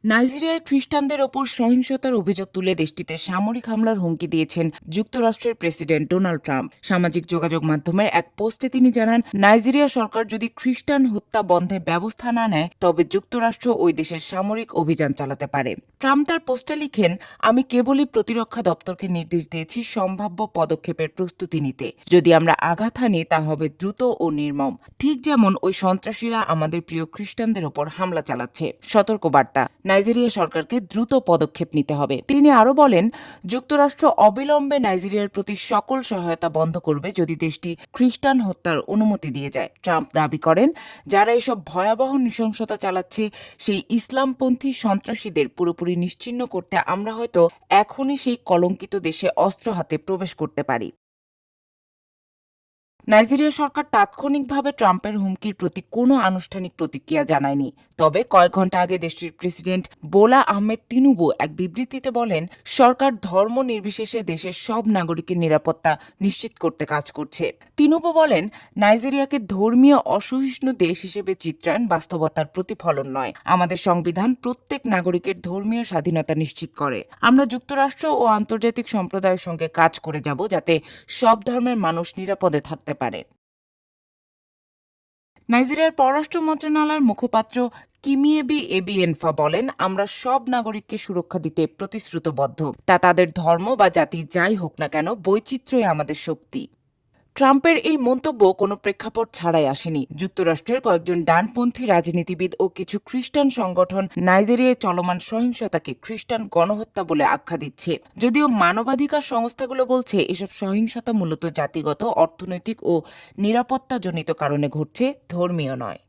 নাইজেরিয়ায় খ্রিস্টানদের ওপর সহিংসতার অভিযোগ তুলে দেশটিতে সামরিক হামলার হুমকি দিয়েছেন যুক্তরাষ্ট্রের প্রেসিডেন্ট ডোনাল্ড ট্রাম্প। সামাজিক যোগাযোগ মাধ্যমের এক পোস্টে তিনি জানান, নাইজেরিয়া সরকার যদি খ্রিস্টান হত্যা বন্ধে ব্যবস্থা না নেয় তবে যুক্তরাষ্ট্র ওই দেশের সামরিক অভিযান চালাতে পারে। ট্রাম্প তার পোস্টে লিখেন, আমি কেবলই প্রতিরক্ষা দপ্তরকে নির্দেশ দিয়েছি সম্ভাব্য পদক্ষেপের প্রস্তুতি নিতে। যদি আমরা আঘাত হানি তা হবে দ্রুত ও নির্মম, ঠিক যেমন ওই সন্ত্রাসীরা আমাদের প্রিয় খ্রিস্টানদের ওপর হামলা চালাচ্ছে। সতর্কবার্তা, নাইজেরিয়া সরকারকে দ্রুত পদক্ষেপ নিতে হবে। তিনি আরও বলেন, যুক্তরাষ্ট্র অবিলম্বে নাইজেরিয়ার প্রতি সকল সহায়তা বন্ধ করবে যদি দেশটি খ্রিস্টান হত্যার অনুমতি দিয়ে যায়। ট্রাম্প দাবি করেন, যারা এসব ভয়াবহ নৃশংসতা চালাচ্ছে সেই ইসলামপন্থী সন্ত্রাসীদের পুরোপুরি নিশ্চিহ্ন করতে আমরা হয়তো এখনই সেই কলঙ্কিত দেশে অস্ত্র হাতে প্রবেশ করতে পারি। নাইজেরিয়া সরকার তাৎক্ষণিকভাবে ট্রাম্পের হুমকির প্রতি কোনো আনুষ্ঠানিক প্রতিক্রিয়া জানায়নি। তবে কয়েক ঘণ্টা আগে দেশটির প্রেসিডেন্ট বোলা আহমেদ তিনুবু এক বিবৃতিতে বলেন, সরকার ধর্ম নির্বিশেষে দেশের সব নাগরিকের নিরাপত্তা নিশ্চিত করতে কাজ করছে। তিনুবু বলেন, নাইজেরিয়াকে ধর্মীয় অসহিষ্ণু দেশ হিসেবে চিত্রায়ন বাস্তবতার প্রতিফলন নয়। আমাদের সংবিধান প্রত্যেক নাগরিকের ধর্মীয় স্বাধীনতা নিশ্চিত করে। আমরা যুক্তরাষ্ট্র ও আন্তর্জাতিক সম্প্রদায়ের সঙ্গে কাজ করে যাব যাতে সব ধর্মের মানুষ নিরাপদে থাকতে পারে। নাইজেরিয়ার পররাষ্ট্র মন্ত্রণালয়ের মুখপাত্র কিমিয়েবি এবিএনফা বলেন, আমরা সব নাগরিককে সুরক্ষা দিতে প্রতিশ্রুতবদ্ধ। তা তাদের ধর্ম বা জাতি যাই হোক না কেন, বৈচিত্র্যই আমাদের শক্তি। ট্রাম্পের এই মন্তব্য কোনো প্রেক্ষাপট ছাড়াই আসেনি। যুক্তরাষ্ট্রের কয়েকজন ডানপন্থী রাজনীতিবিদ ও কিছু খ্রিস্টান সংগঠন নাইজেরিয়ায় চলমান সহিংসতাকে খ্রিস্টান গণহত্যা বলে আখ্যা দিচ্ছে। যদিও মানবাধিকার সংস্থাগুলো বলছে এসব সহিংসতা মূলত জাতিগত, অর্থনৈতিক ও নিরাপত্তাজনিত কারণে ঘটছে, ধর্মীয় নয়।